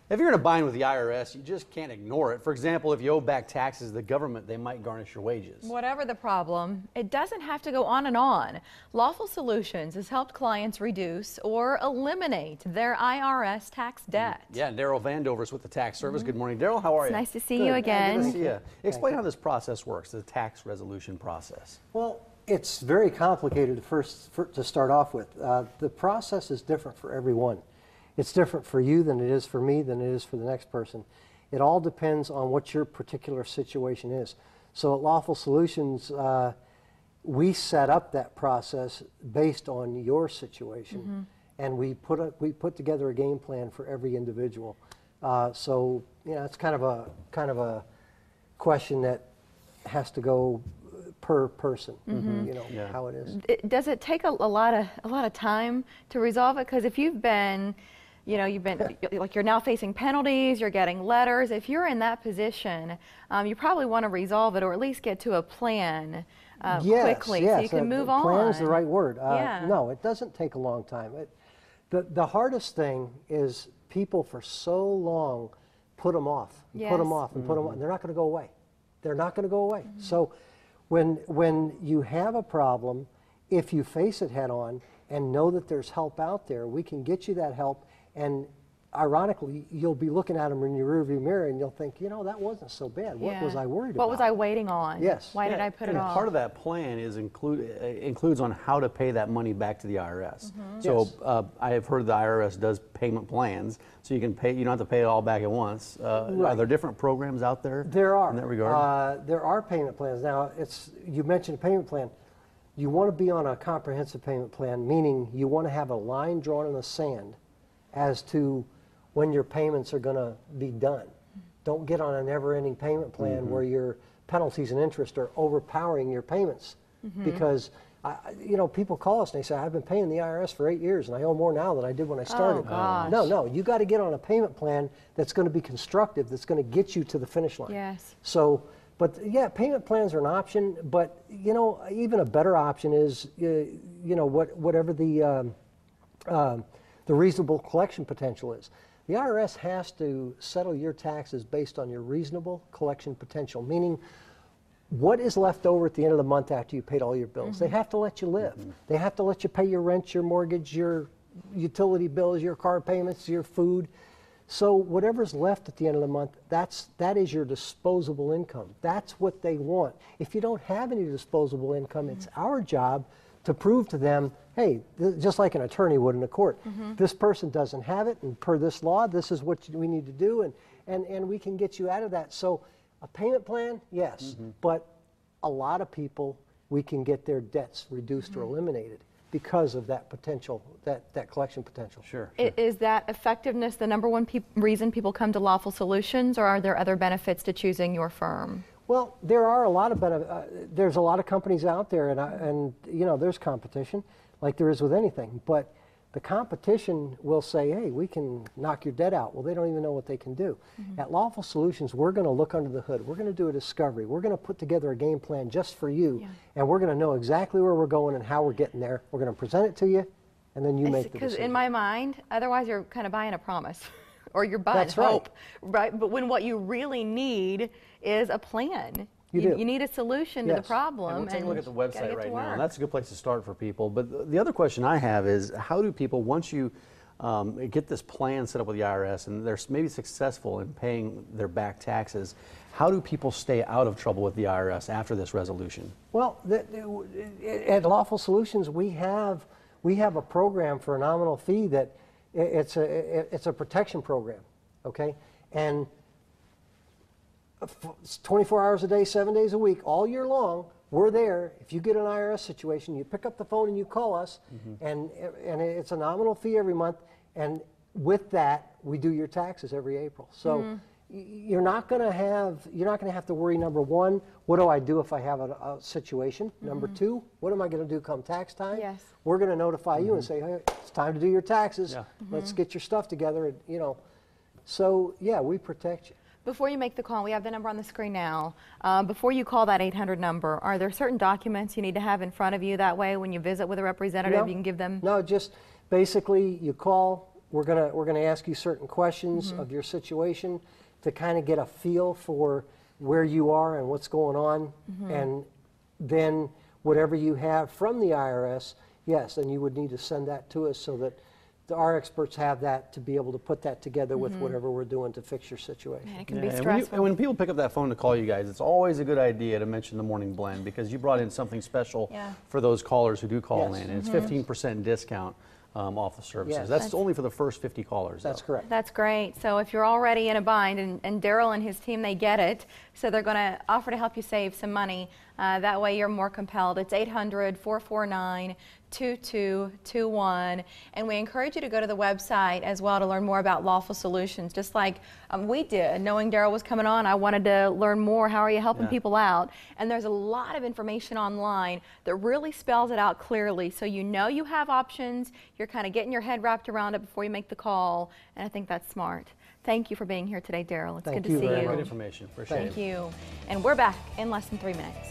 If you're in a bind with the IRS, you just can't ignore it. For example, if you owe back taxes to the government, they might garnish your wages. Whatever the problem, it doesn't have to go on and on. Lawful Solutions has helped clients reduce or eliminate their IRS tax debt. Yeah, Daryl Vandover's with the Tax Service. Good morning, Daryl. How are you? It's nice to see you again. Good to see you. Explain how this process works, the tax resolution process. Well, it's very complicated to start off with. The process is different for everyone. It's different for you than it is for me, than it is for the next person. It all depends on what your particular situation is. So at Lawful Solutions, we set up that process based on your situation, and we put together a game plan for every individual. So you know, it's kind of a question that has to go per person. You know how it is. Does it take a lot of time to resolve it? Because if you've been, like you're now facing penalties, you're getting letters. If you're in that position, you probably want to resolve it or at least get to a plan quickly so you can move on. Plan is the right word. No, it doesn't take a long time. The hardest thing is people for so long put them off, and put them off, and put them off. And they're not going to go away. They're not going to go away. So when you have a problem, if you face it head on and know that there's help out there, we can get you that help. And ironically, you'll be looking at them in your rearview mirror and you'll think, you know, that wasn't so bad. What was I worried about? What was I waiting on? Yes. Why did I put it off? Part of that plan is includes on how to pay that money back to the IRS. So I have heard the IRS does payment plans, so you can pay. You don't have to pay it all back at once. Are there different programs out there? There are. In that regard? There are payment plans. Now, you mentioned a payment plan. You want to be on a comprehensive payment plan, meaning you want to have a line drawn in the sand as to when your payments are going to be done. Don't get on a never-ending payment plan where your penalties and interest are overpowering your payments. Because, you know, people call us and they say, I've been paying the IRS for 8 years and I owe more now than I did when I started. Oh, gosh. No, you got to get on a payment plan that's going to be constructive, that's going to get you to the finish line. Yes. So, but yeah, payment plans are an option, but, you know, even a better option is, you know, whatever the reasonable collection potential is. The IRS has to settle your taxes based on your reasonable collection potential, meaning what is left over at the end of the month after you paid all your bills. They have to let you live. They have to let you pay your rent, your mortgage, your utility bills, your car payments, your food. So whatever's left at the end of the month, that is your disposable income. That's what they want. If you don't have any disposable income, it's our job to prove to them, hey, just like an attorney would in a court, this person doesn't have it, and per this law, this is what we need to do, and we can get you out of that. So a payment plan, yes, but a lot of people, we can get their debts reduced or eliminated because of that potential, that collection potential. Sure. Is that effectiveness the number one reason people come to Lawful Solutions, or are there other benefits to choosing your firm? Well, there are a lot of there's a lot of companies out there, and you know, there's competition, like there is with anything. But the competition will say, "Hey, we can knock your debt out." Well, they don't even know what they can do. At Lawful Solutions, we're going to look under the hood. We're going to do a discovery. We're going to put together a game plan just for you, and we're going to know exactly where we're going and how we're getting there. We're going to present it to you, and then you make the decision. Because in my mind, otherwise you're kind of buying a promise. Or you're buying hope, right? But when what you really need is a plan. You need a solution to the problem. And we'll take a look at the website right now. And that's a good place to start for people. But the other question I have is, how do people, once you get this plan set up with the IRS and they're maybe successful in paying their back taxes, how do people stay out of trouble with the IRS after this resolution? Well, at Lawful Solutions, we have a program for a nominal fee that it's a protection program, okay? And 24 hours a day, 7 days a week, all year long, we're there. If you get an IRS situation, you pick up the phone and you call us, and it's a nominal fee every month. And with that, we do your taxes every April. So you're not going to have to worry. Number one, what do I do if I have a situation? Number two, what am I going to do come tax time? Yes. We're going to notify you and say, hey, it's time to do your taxes. Let's get your stuff together. And, you know, so yeah, we protect you. Before you make the call, we have the number on the screen now. Before you call that 800 number, are there certain documents you need to have in front of you? That way, when you visit with a representative, you can give them? No, just basically you call, we're gonna ask you certain questions of your situation to kind of get a feel for where you are and what's going on, and then whatever you have from the IRS, yes, then you would need to send that to us so that our experts have that to be able to put that together with whatever we're doing to fix your situation. Man, it can be And stressful. when people pick up that phone to call you guys, it's always a good idea to mention the Morning Blend, because you brought in something special for those callers who do call in. And it's 15% discount off the services. Yes. That's only for the first 50 callers. That's though. correct. That's great. So if you're already in a bind, and Daryl and his team, they get it, so they're going to offer to help you save some money. That way you're more compelled. It's 800-449-2221. And we encourage you to go to the website as well to learn more about Lawful Solutions, just like we did. Knowing Daryl was coming on, I wanted to learn more. How are you helping people out? And there's a lot of information online that really spells it out clearly, so you know you have options. You're kind of getting your head wrapped around it before you make the call, and I think that's smart. Thank you for being here today, Daryl. It's good to see you. Good information. Appreciate it. Thank you. And we're back in less than 3 minutes.